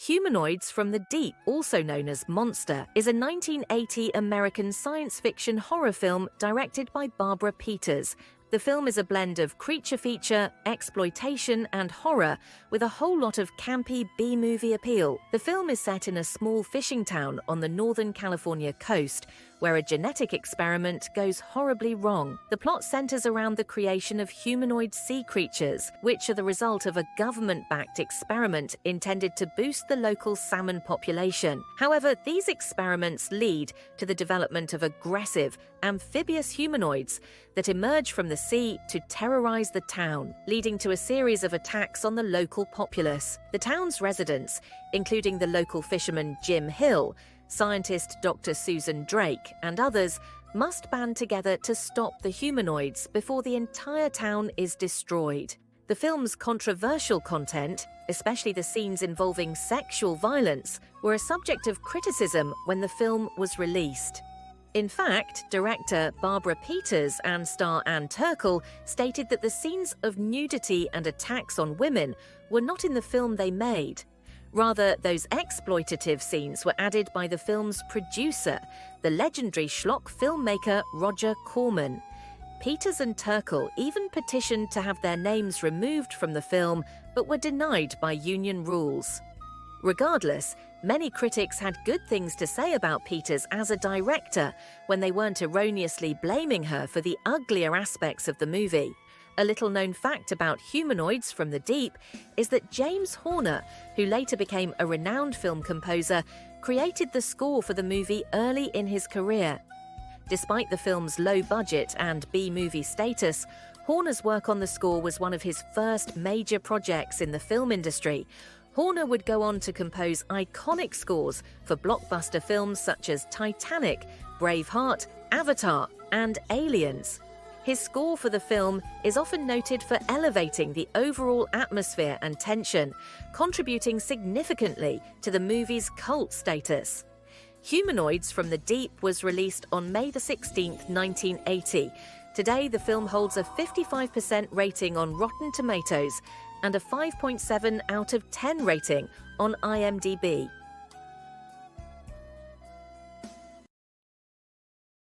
Humanoids From the Deep, also known as Monster, is a 1980 American science fiction horror film directed by Barbara Peters. The film is a blend of creature feature, exploitation, and horror, with a whole lot of campy B-movie appeal. The film is set in a small fishing town on the Northern California coast, where a genetic experiment goes horribly wrong. The plot centers around the creation of humanoid sea creatures, which are the result of a government-backed experiment intended to boost the local salmon population. However, these experiments lead to the development of aggressive, amphibious humanoids that emerge from the sea to terrorize the town, leading to a series of attacks on the local populace. The town's residents, including the local fisherman Jim Hill, scientist Dr. Susan Drake, and others, must band together to stop the humanoids before the entire town is destroyed. The film's controversial content, especially the scenes involving sexual violence, were a subject of criticism when the film was released. In fact, director Barbara Peters and star Ann Turkel stated that the scenes of nudity and attacks on women were not in the film they made. Rather, those exploitative scenes were added by the film's producer, the legendary schlock filmmaker Roger Corman. Peters and Turkel even petitioned to have their names removed from the film, but were denied by union rules. Regardless, many critics had good things to say about Peters as a director when they weren't erroneously blaming her for the uglier aspects of the movie. A little-known fact about Humanoids From the Deep is that James Horner, who later became a renowned film composer, created the score for the movie early in his career. Despite the film's low budget and B-movie status, Horner's work on the score was one of his first major projects in the film industry. Horner would go on to compose iconic scores for blockbuster films such as Titanic, Braveheart, Avatar, and Aliens. His score for the film is often noted for elevating the overall atmosphere and tension, contributing significantly to the movie's cult status. Humanoids From the Deep was released on May 16, 1980. Today, the film holds a 55% rating on Rotten Tomatoes and a 5.7 out of 10 rating on IMDb.